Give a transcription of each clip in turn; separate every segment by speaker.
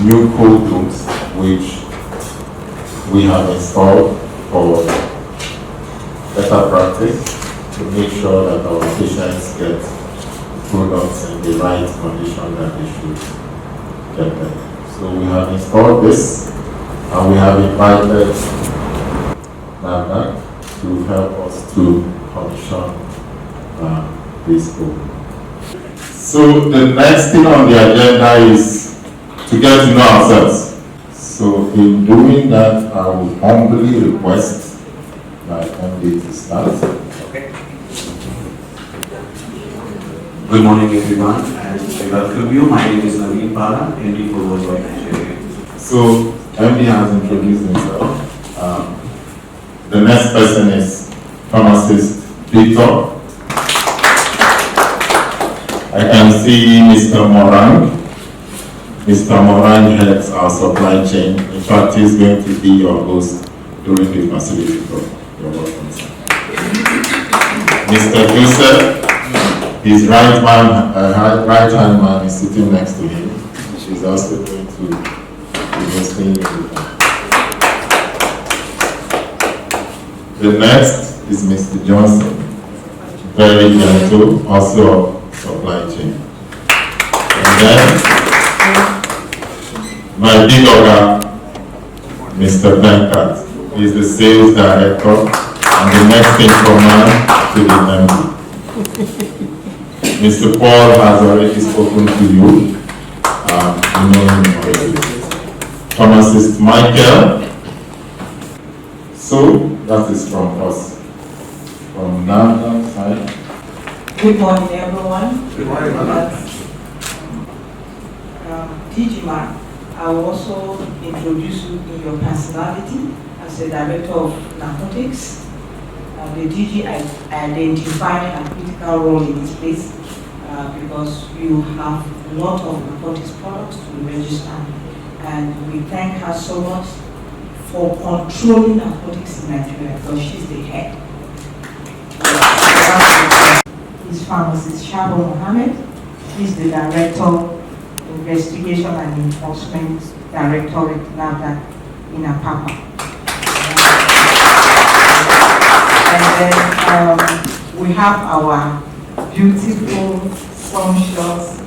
Speaker 1: new cold rooms which we have installed for better practice to make sure that our patients get products in the right condition that they should get them. So we have installed this and we have invited NAFDAC to help us to commission this program. So the next thing on the agenda is to get to know ourselves. So in doing that, I will humbly request my MD to start.
Speaker 2: Okay. Good morning everyone, and I welcome you. My name is Naveen Pala, MD for Worldwide Nigeria.
Speaker 1: So MD has introduced himself. The next person is pharmacist Victor. I can see Mr. Morang. Mr. Morang heads our supply chain. In fact, he's going to be your host during the facility tour. You're welcome, sir. Mr. Joseph, his right hand man is sitting next to him. She's also going to be hosting you. The next is Mr. Johnson, very gentle, also supply chain. And then my big order, Mr. Venkat, is the sales director and the next in command to the MD. Mr. Paul has already spoken to you. You know him already. Pharmacist Michael. So that is from us. From NAFDAC side.
Speaker 3: Good morning, everyone.
Speaker 2: Good morning,
Speaker 3: DGMAR, I will also introduce you in your personality as a director of narcotics. The DG identified a critical role in this place because you have a lot of narcotics products to register, and we thank her so much for controlling narcotics in Nigeria because she's the head. His pharmacist Shabo Mohammed. He's the director, investigation and enforcement directorate NAFDAC in Apapa. And then we have our beautiful, sumptuous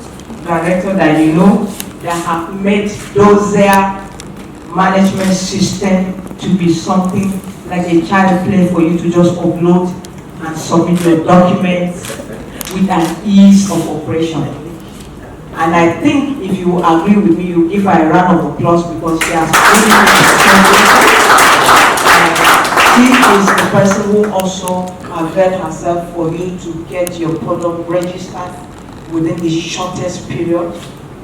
Speaker 3: director that you know that have made Dozier management system to be something like a child play for you to just upload and submit your documents with an ease of operation. And I think if you agree with me, you give her a round of applause because she has she is the person who also availed herself for you to get your product registered within the shortest period.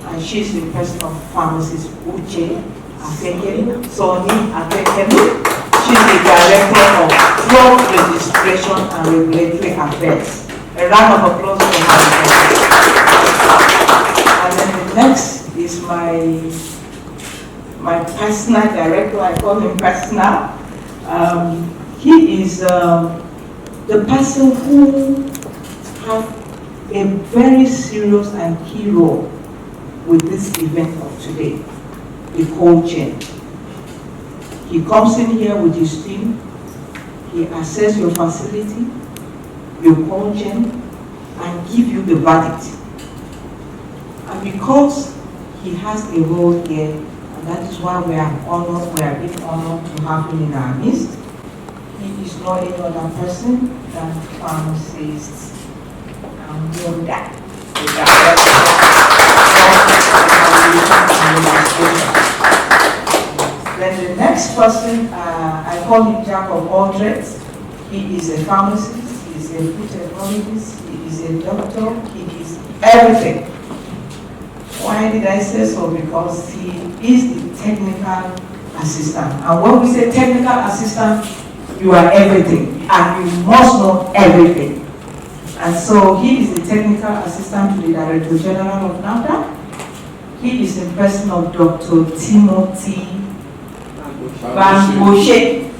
Speaker 3: And she's the person of pharmacist Uche Afekelu, Sonny Afekelu. She's the director of drug registration and regulatory affairs. A round of applause for her. And then the next is my personal director. I call him personal. He is the person who has a very serious and key role with this event of today, the cold chain. He comes in here with his team, he assesses your facility, your cold chain, and give you the verdict. And because he has a role here, and that is why we are being honored to have him in our midst. He is not any other person than pharmacist Amunda, the director of Then the next person, I call him Jack of all trades. He is a pharmacist, he is a food technologist, he is a doctor, he is everything. Why did I say so? Because he is the technical assistant. And when we say technical assistant, you are everything, and you must know everything. And so he is the technical assistant to the Director General of NAFDAC. He is the person of Dr. Timothy Bangoshe.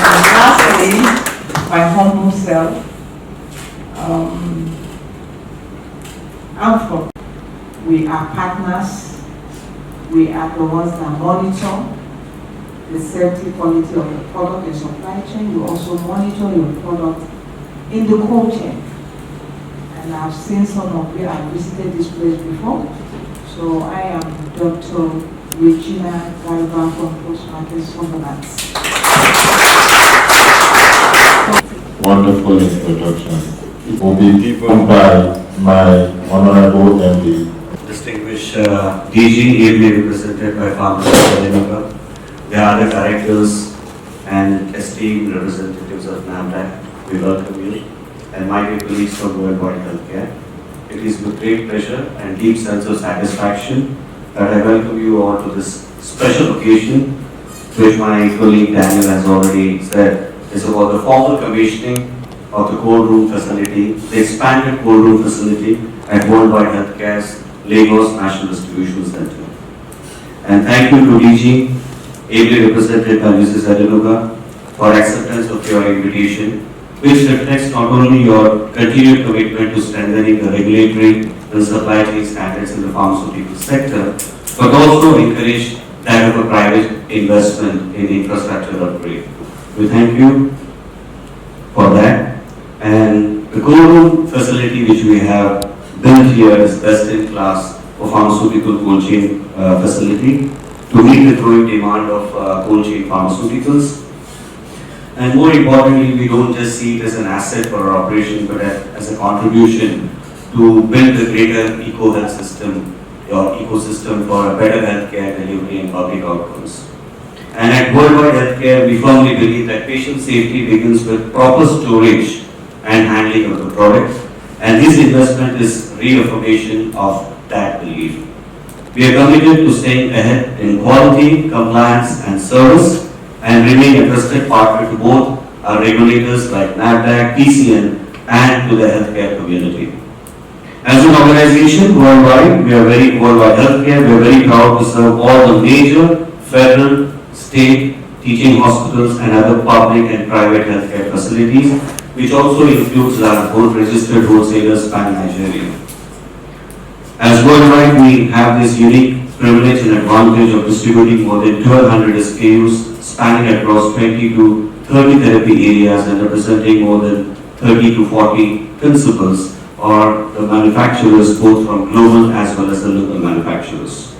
Speaker 3: And lastly, my humble self, we are partners We are the ones that monitor the safety quality of the product in supply chain. We also monitor your product in the cold chain. And I've seen some of you, I've visited this place before. So I am Dr. Regina Garba from Postmarket Sunderland.
Speaker 1: Wonderful introduction. It will be given by my Honorable MD.
Speaker 2: Distinguished DG, ably represented by Pharmacist Elenuga, the other directors and esteemed representatives of NAFDAC, we welcome you, and my dear colleagues from Worldwide Healthcare. It is with great pleasure and deep sense of satisfaction that I welcome you all to this special occasion, which my colleague Daniel has already said is about the formal commissioning of the cold room facility, the expanded cold room facility at Worldwide Healthcare's Lagos National Distribution Center. And thank you to DG, ably represented by Mrs. Elenuga, for acceptance of your invitation, which reflects not only your continued commitment to strengthening the regulatory and supply chain standards in the pharmaceutical sector, but also encourage that of a private investment in infrastructure upgrade. We thank you for that. And the cold room facility which we have built here is best in class for pharmaceutical cold chain facility to meet the growing demand of cold chain pharmaceuticals. And more importantly, we don't just see it as an asset for our operation, but as a contribution to build a greater eco-health system, or ecosystem for a better healthcare delivery and public outcomes. And at Worldwide Healthcare, we firmly believe that patient safety begins with proper storage and handling of the product, and this investment is reaffirmation of that belief. We are committed to staying ahead in quality, compliance, and service, and remain a trusted partner to both our regulators like NAFDAC, PCN, and to the healthcare community. As an organization worldwide, Worldwide Healthcare, we are very proud to serve all the major federal, state, teaching hospitals, and other public and private healthcare facilities, which also includes our registered wholesalers spanning Nigeria. As Worldwide, we have this unique privilege and advantage of distributing more than 1,200 SKUs spanning across 20 to 30 therapy areas and representing more than 30 to 40 principals or the manufacturers, both from global as well as the local manufacturers.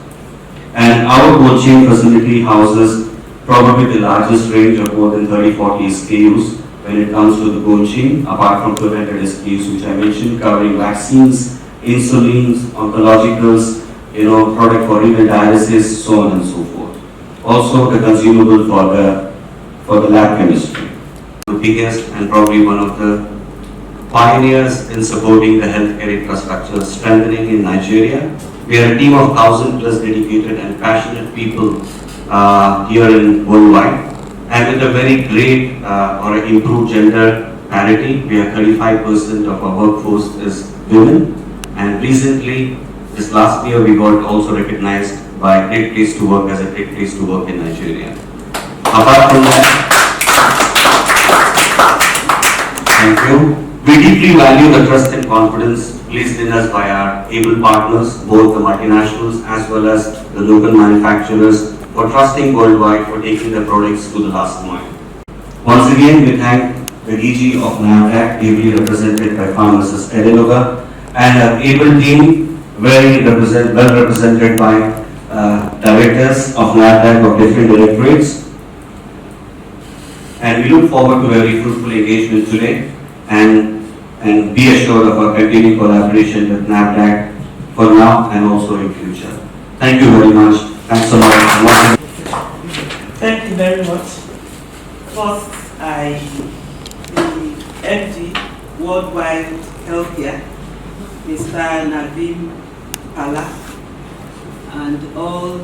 Speaker 2: And our cold chain facility houses probably the largest range of more than 30-40 SKUs when it comes to the cold chain, apart from 200 SKUs which I mentioned, covering vaccines, insulins, oncologicals, product for renal dialysis, so on and so forth. Also the consumable for the lab chemistry. The biggest and probably one of the pioneers in supporting the healthcare infrastructure strengthening in Nigeria. We are a team of 1,000 plus dedicated and passionate people here in Worldwide, and with a very great or improved gender parity. We are 35% of our workforce is women, and recently, this last year, we got also recognized by Great Place to Work as a Great Place to Work in Nigeria. Apart from that, thank you. We deeply value the trust and confidence placed in us by our able partners, both the multinationals as well as the local manufacturers, for trusting Worldwide for taking the products to the last mile. Once again, we thank the DG of NAFDAC, ably represented by Pharmacist Elenuga, and our able team, well represented by directors of NAFDAC of different directorates. And we look forward to a very fruitful engagement today, and be assured of our continued collaboration with NAFDAC for now and also in future. Thank you very much. Thanks so much.
Speaker 4: Thank you very much. First, the MD, Worldwide Healthcare, Mr. Naveem Pala, and all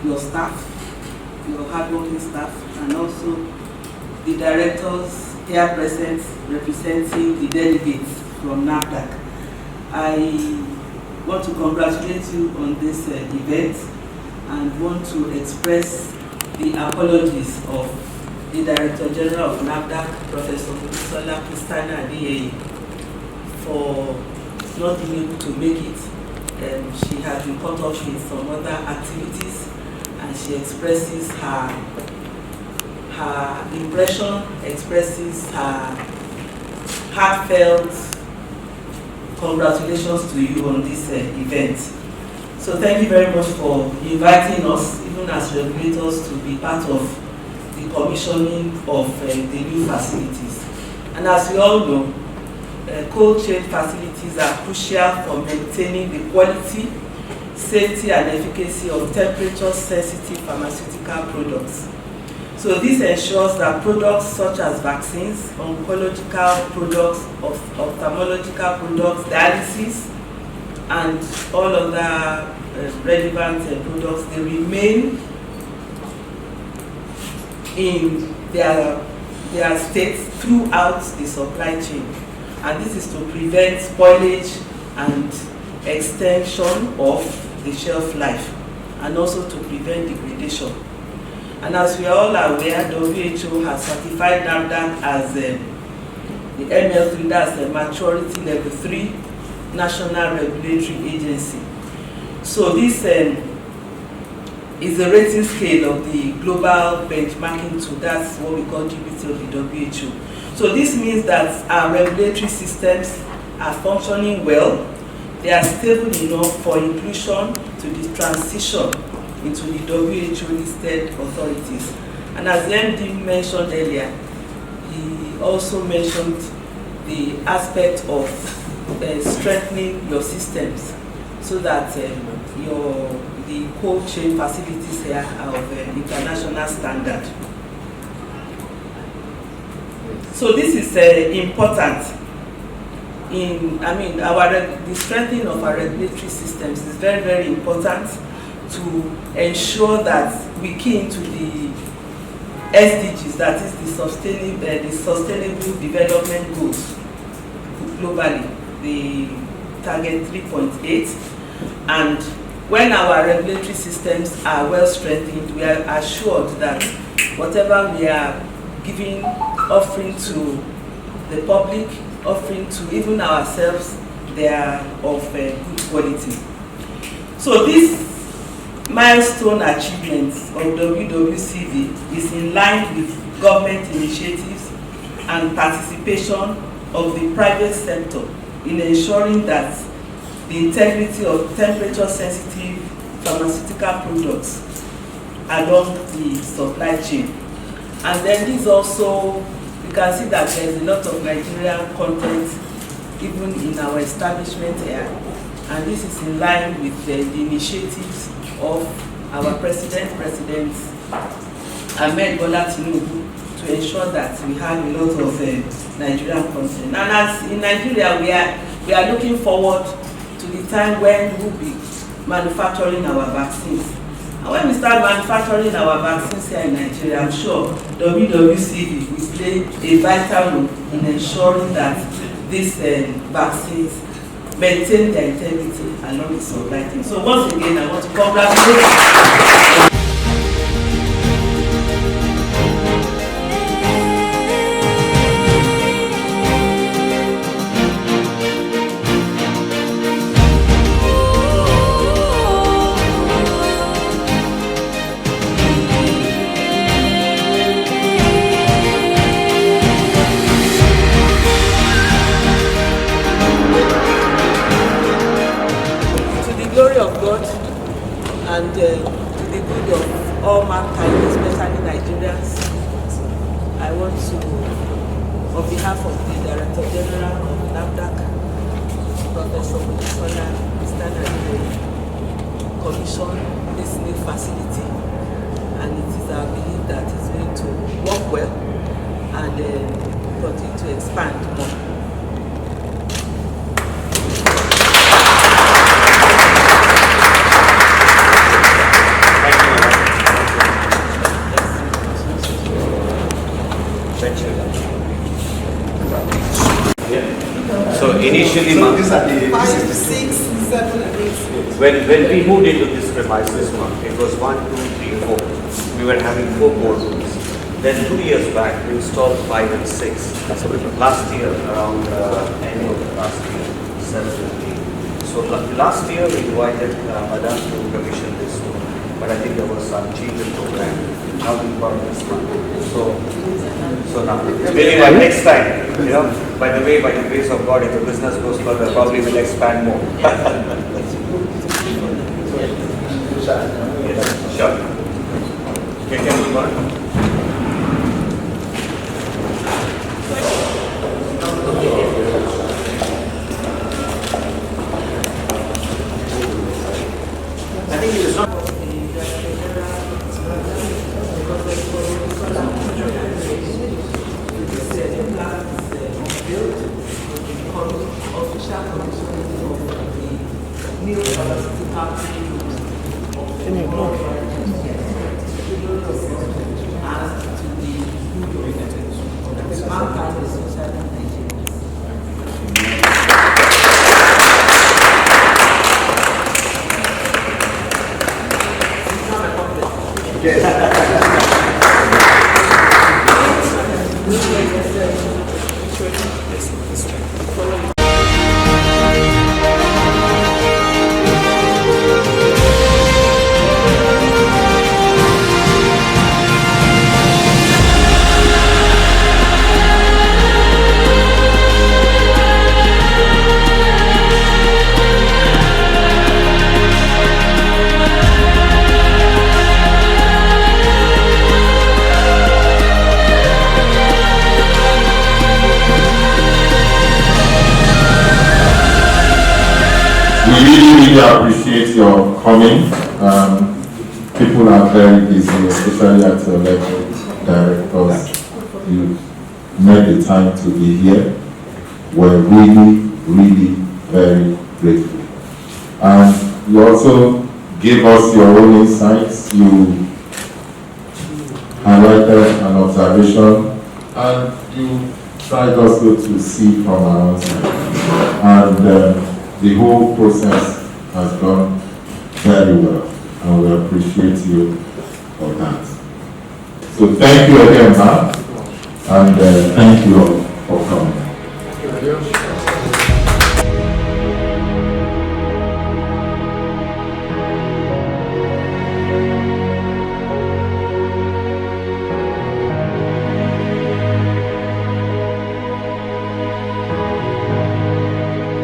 Speaker 4: your staff, your hardworking staff, and also the directors here present representing the delegates from NAFDAC. I want to congratulate you on this event and want to express the apologies of the Director General of NAFDAC, Professor Mojisola Christiana Adeyeye, for not being able to make it she has been caught up with some other activities, and she expresses her impression, expresses her heartfelt congratulations to you on this event. So thank you very much for inviting us, even as regulators, to be part of the commissioning of the new facilities. And as we all know, cold chain facilities are crucial for maintaining the quality, safety and efficacy of temperature-sensitive pharmaceutical products. So this ensures that products such as vaccines, oncological products, ophthalmological products, dialysis, and all other relevant products, they remain in their states throughout the supply chain. And this is to prevent spoilage and extension of the shelf life, and also to prevent degradation. And as we are all aware, WHO has certified NAFDAC as the ML3, that's the Maturity Level 3 National Regulatory Agency. So this is the rating scale of the global benchmarking tool. That's what we call GBT of the WHO. So this means that our regulatory systems are functioning well. They are stable enough for inclusion to the transition into the WHO listed authorities. And as the MD mentioned earlier, he also mentioned the aspect of strengthening your systems so that the cold chain facilities here are of international standard. So this is important the strengthening of our regulatory systems is very, very important to ensure that we key into the SDGs, that is the sustainable development goals globally, the target 3.8. And when our regulatory systems are well strengthened, we are assured that whatever we are giving, offering to the public, offering to even ourselves, they are of good quality. So this milestone achievements of WWCV is in line with government initiatives and participation of the private sector in ensuring that the integrity of temperature-sensitive pharmaceutical products along the supply chain. And then this also, you can see that there is a lot of Nigerian content even in our establishment here. And this is in line with the initiatives of our President Ahmed Bola Tinubu, to ensure that we have a lot of Nigerian content. And as in Nigeria, we are looking forward to the time when we will be manufacturing our vaccines. And when we start manufacturing our vaccines here in Nigeria, I'm sure WWCV will play a vital role in ensuring that these vaccines maintain their integrity along the supply chain. So once again, I want to congratulate you. Glory of God and to the good of all mankind, especially Nigerians, I want to, on behalf of the Director General of NAFDAC, Professor Mojisola Mr. commission this new facility, and it is our belief that it's going to work well and continue to expand more.
Speaker 2: So initially,
Speaker 5: these are the 5, 6, 7, and 8.
Speaker 2: when we moved into this premises, it was 1, 2, 3, 4. We were having 4 boardrooms. Then 2 years back, we installed 5 and 6. Last year, around end of last year, 7 and 8. So last year we invited Madam to commission this, but I think there was some change in program. Now we got this one. So now maybe by next time, by the way, by the grace of God, if the business goes further, probably we'll expand more. Yes, sure. Okay, can we go on? I think it is not.
Speaker 1: We really appreciate your coming. People are very busy, especially at your level, directors. You made the time to be here. We're really very grateful. And you also gave us your own insights. You highlighted an observation, and you tried also to see from our own side. And the whole process has gone very well, and we appreciate you for that. So thank you again, ma'am, and thank you all for coming.